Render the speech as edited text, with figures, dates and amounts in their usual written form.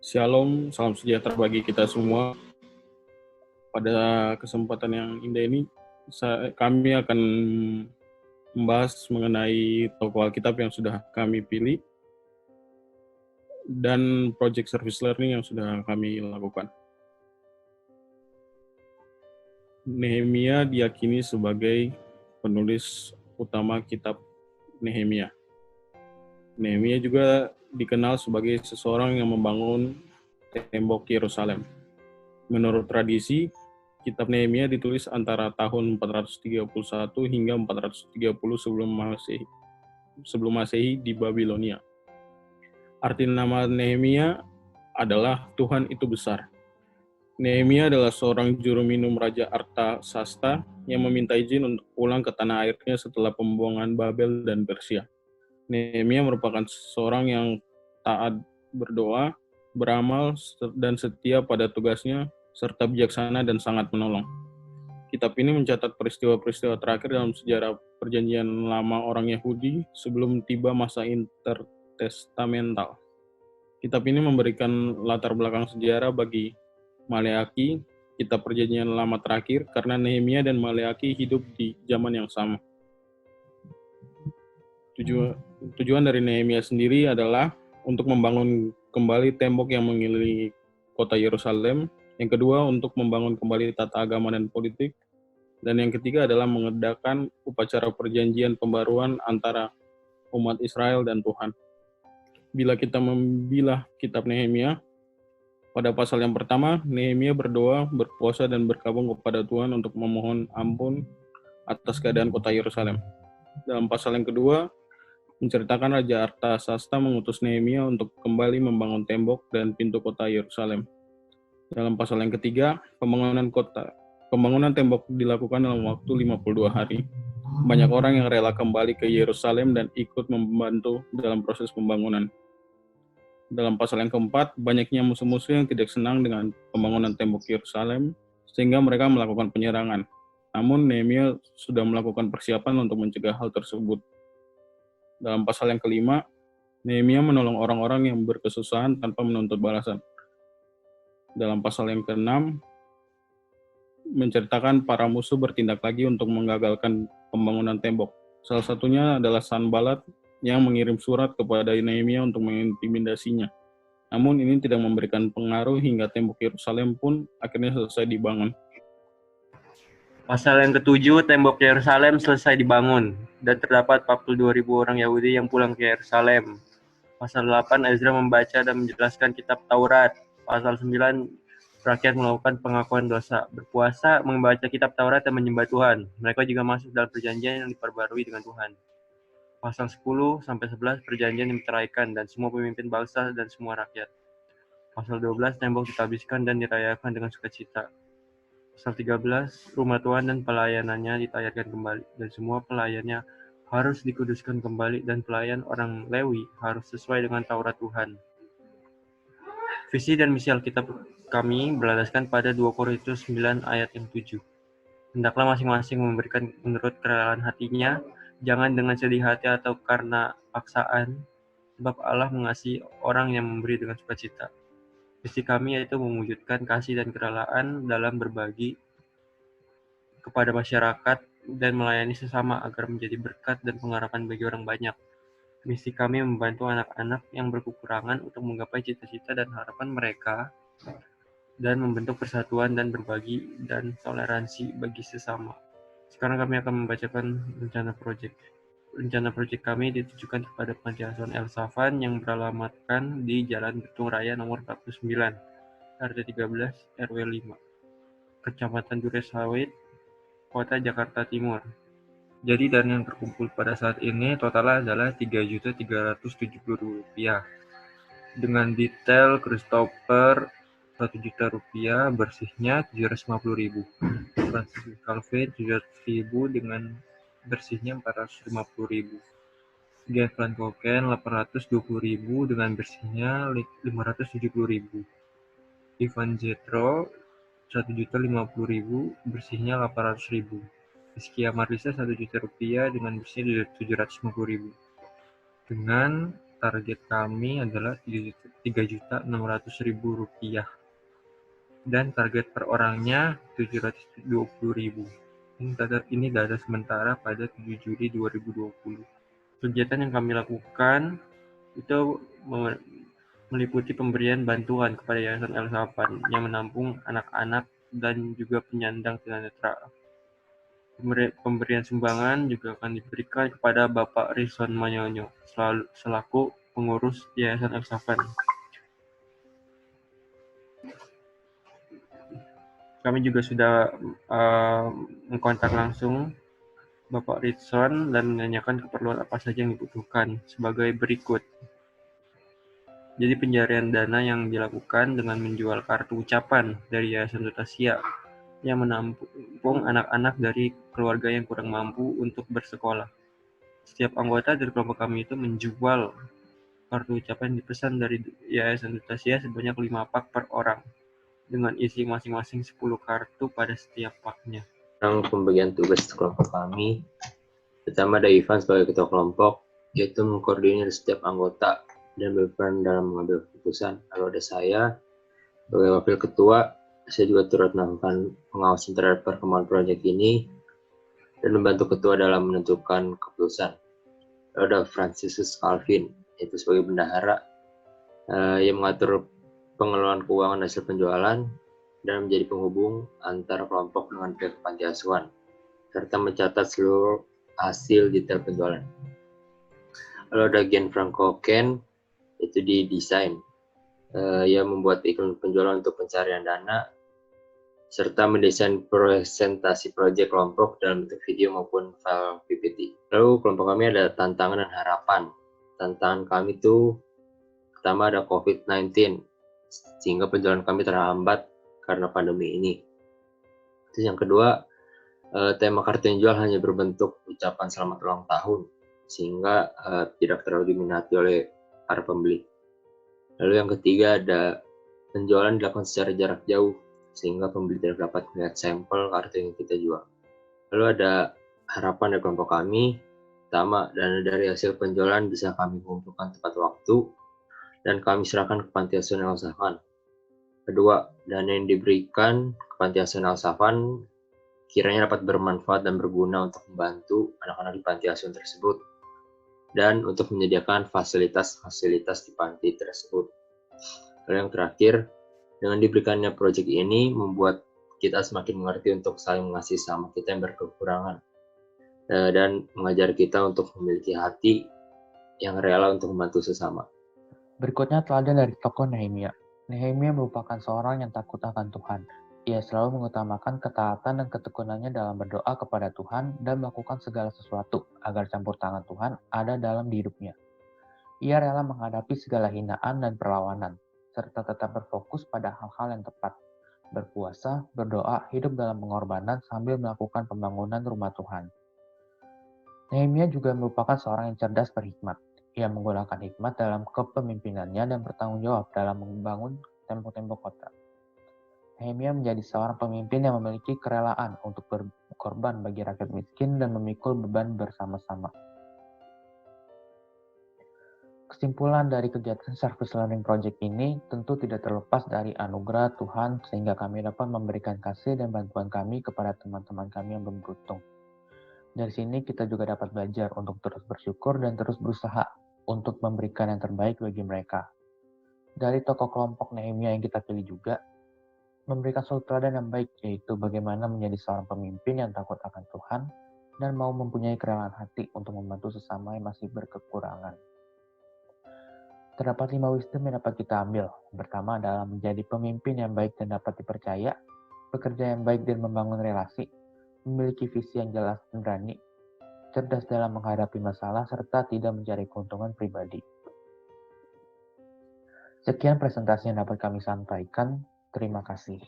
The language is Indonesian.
Shalom, salam sejahtera bagi kita semua. Pada kesempatan yang indah ini, kami akan membahas mengenai tokoh Alkitab yang sudah kami pilih dan project service learning yang sudah kami lakukan. Nehemia diyakini sebagai penulis utama kitab Nehemia. Nehemia juga dikenal sebagai seseorang yang membangun tembok Yerusalem. Menurut tradisi, kitab Nehemia ditulis antara tahun 431 hingga 430 sebelum Masehi di Babilonia. Arti nama Nehemia adalah Tuhan itu besar. Nehemia adalah seorang juru minum Raja Artasasta yang meminta izin untuk pulang ke tanah airnya setelah pembuangan Babel dan Persia. Nehemia merupakan seorang yang taat berdoa, beramal, dan setia pada tugasnya, serta bijaksana dan sangat menolong. Kitab ini mencatat peristiwa-peristiwa terakhir dalam sejarah perjanjian lama orang Yahudi sebelum tiba masa intertestamental. Kitab ini memberikan latar belakang sejarah bagi Maleaki, kitab perjanjian lama terakhir, karena Nehemia dan Maleaki hidup di zaman yang sama. Tujuan dari Nehemia sendiri adalah untuk membangun kembali tembok yang mengelilingi kota Yerusalem. Yang kedua, untuk membangun kembali tata agama dan politik. Dan yang ketiga adalah mengadakan upacara perjanjian pembaruan antara umat Israel dan Tuhan. Bila kita membilah kitab Nehemia, pada pasal yang pertama, Nehemia berdoa, berpuasa, dan berkabung kepada Tuhan untuk memohon ampun atas keadaan kota Yerusalem. Dalam pasal yang kedua, menceritakan Raja Artasasta mengutus Nehemia untuk kembali membangun tembok dan pintu kota Yerusalem. Dalam pasal yang ketiga, pembangunan tembok dilakukan dalam waktu 52 hari. Banyak orang yang rela kembali ke Yerusalem dan ikut membantu dalam proses pembangunan. Dalam pasal yang keempat, banyaknya musuh-musuh yang tidak senang dengan pembangunan tembok Yerusalem, sehingga mereka melakukan penyerangan. Namun Nehemia sudah melakukan persiapan untuk mencegah hal tersebut. Dalam pasal yang kelima, Nehemia menolong orang-orang yang berkesusahan tanpa menuntut balasan. Dalam pasal yang keenam, menceritakan para musuh bertindak lagi untuk menggagalkan pembangunan tembok. Salah satunya adalah Sanbalat yang mengirim surat kepada Nehemia untuk mengintimidasinya. Namun ini tidak memberikan pengaruh hingga tembok Yerusalem pun akhirnya selesai dibangun. Pasal yang ketujuh, tembok Yerusalem selesai dibangun, dan terdapat 42.000 orang Yahudi yang pulang ke Yerusalem. Pasal 8, Ezra membaca dan menjelaskan kitab Taurat. Pasal 9, rakyat melakukan pengakuan dosa, berpuasa, membaca kitab Taurat dan menyembah Tuhan. Mereka juga masuk dalam perjanjian yang diperbarui dengan Tuhan. Pasal 10-11, perjanjian yang diceraikan dan semua pemimpin bangsa dan semua rakyat. Pasal 12, tembok ditabiskan dan dirayakan dengan sukacita. Pasal 13, rumah Tuhan dan pelayanannya ditayarkan kembali, dan semua pelayannya harus dikuduskan kembali, dan pelayan orang Lewi harus sesuai dengan Taurat Tuhan. Visi dan misi Alkitab kami berlandaskan pada 2 Korintus 9 ayat yang 7. Hendaklah masing-masing memberikan menurut kerelaan hatinya, jangan dengan sedih hati atau karena paksaan, sebab Allah mengasihi orang yang memberi dengan sukacita. Visi kami yaitu mewujudkan kasih dan kerelaan dalam berbagi kepada masyarakat dan melayani sesama agar menjadi berkat dan pengharapan bagi orang banyak. Misi kami membantu anak-anak yang berkekurangan untuk menggapai cita-cita dan harapan mereka dan membentuk persatuan dan berbagi dan toleransi bagi sesama. Sekarang kami akan membacakan rencana proyek. Rencana proyek kami ditujukan kepada Panti Asuhan El Safan yang beralamatkan di Jalan Betung Raya nomor 49, RT 13, RW 5, Kecamatan Duresawit, Kota Jakarta Timur. Jadi dana yang terkumpul pada saat ini total adalah Rp3.370.000. Dengan detail Christopher Rp1.000.000, bersihnya Rp750.000. Francis Calvin Rp700.000 dengan bersihnya Rp450.000. Gavlan Koken Rp820.000 dengan bersihnya Rp570.000. Ivan Jetro Rp1.050.000, bersihnya Rp800.000. Rizky Amarlisa Rp1.000.000 dengan bersihnya Rp750.000. Dengan target kami adalah Rp3.600.000 dan target per orangnya Rp720.000. Ini data sementara pada 7 Juli 2020. Kegiatan yang kami lakukan itu meliputi pemberian bantuan kepada Yayasan El Safan yang menampung anak-anak dan juga penyandang tunanetra. Pemberian sumbangan juga akan diberikan kepada Bapak Rizwan Manyonyo selaku pengurus Yayasan El Safan. Kami juga sudah mengkontak langsung Bapak Rizwan dan menanyakan keperluan apa saja yang dibutuhkan sebagai berikut. Jadi pencarian dana yang dilakukan dengan menjual kartu ucapan dari Yayasan Tutasia yang menampung anak-anak dari keluarga yang kurang mampu untuk bersekolah. Setiap anggota dari kelompok kami itu menjual kartu ucapan yang dipesan dari Yayasan Tutasia sebanyak 5 pak per orang, dengan isi masing-masing 10 kartu pada setiap paknya. Pembagian tugas kelompok kami, pertama ada Ivan sebagai ketua kelompok, yaitu mengkoordinir setiap anggota dan berperan dalam mengambil keputusan. Lalu ada saya sebagai wakil ketua, saya juga turut melakukan pengawasan terhadap perkembangan proyek ini dan membantu ketua dalam menentukan keputusan. Lalu ada Franciscus Calvin, yaitu sebagai bendahara yang mengatur pengelolaan keuangan hasil penjualan dan menjadi penghubung antara kelompok dengan pihak panti asuhan, serta mencatat seluruh hasil detail penjualan. Lalu ada Gianfranco Ken, itu di desain. Ia membuat iklan penjualan untuk pencarian dana, serta mendesain presentasi proyek kelompok dalam bentuk video maupun file PPT. Lalu kelompok kami ada tantangan dan harapan. Tantangan kami itu pertama ada COVID-19, sehingga penjualan kami terhambat karena pandemi ini. Terus yang kedua, tema kartu yang dijual hanya berbentuk ucapan selamat ulang tahun, sehingga tidak terlalu diminati oleh para pembeli. Lalu yang ketiga ada penjualan dilakukan secara jarak jauh, sehingga pembeli tidak dapat melihat sampel kartu yang kita jual. Lalu ada harapan dari kelompok kami, pertama, dana dari hasil penjualan bisa kami kumpulkan tepat waktu dan kami serahkan ke Panti Asuhan El Safan. Kedua, dana yang diberikan ke Panti Asuhan El Safan kiranya dapat bermanfaat dan berguna untuk membantu anak-anak di panti asuhan tersebut dan untuk menyediakan fasilitas-fasilitas di panti tersebut. Lalu yang terakhir, dengan diberikannya proyek ini membuat kita semakin mengerti untuk saling mengasihi sama kita yang berkekurangan dan mengajar kita untuk memiliki hati yang rela untuk membantu sesama. Berikutnya teladan dari tokoh Nehemia. Nehemia merupakan seorang yang takut akan Tuhan. Ia selalu mengutamakan ketaatan dan ketekunannya dalam berdoa kepada Tuhan dan melakukan segala sesuatu agar campur tangan Tuhan ada dalam hidupnya. Ia rela menghadapi segala hinaan dan perlawanan, serta tetap berfokus pada hal-hal yang tepat. Berpuasa, berdoa, hidup dalam pengorbanan sambil melakukan pembangunan rumah Tuhan. Nehemia juga merupakan seorang yang cerdas berhikmat. Ia menggunakan hikmat dalam kepemimpinannya dan bertanggung jawab dalam membangun tembok-tembok kota. Nehemia menjadi seorang pemimpin yang memiliki kerelaan untuk berkorban bagi rakyat miskin dan memikul beban bersama-sama. Kesimpulan dari kegiatan Service Learning Project ini tentu tidak terlepas dari anugerah Tuhan sehingga kami dapat memberikan kasih dan bantuan kami kepada teman-teman kami yang belum beruntung. Dari sini kita juga dapat belajar untuk terus bersyukur dan terus berusaha untuk memberikan yang terbaik bagi mereka. Dari tokoh kelompok Nehemia yang kita pilih juga, memberikan suatu teladan yang baik, yaitu bagaimana menjadi seorang pemimpin yang takut akan Tuhan dan mau mempunyai kerelaan hati untuk membantu sesama yang masih berkekurangan. Terdapat 5 wisdom yang dapat kita ambil. Pertama adalah menjadi pemimpin yang baik dan dapat dipercaya, bekerja yang baik dan membangun relasi, memiliki visi yang jelas dan berani, cerdas dalam menghadapi masalah, serta tidak mencari keuntungan pribadi. Sekian presentasi yang dapat kami sampaikan. Terima kasih.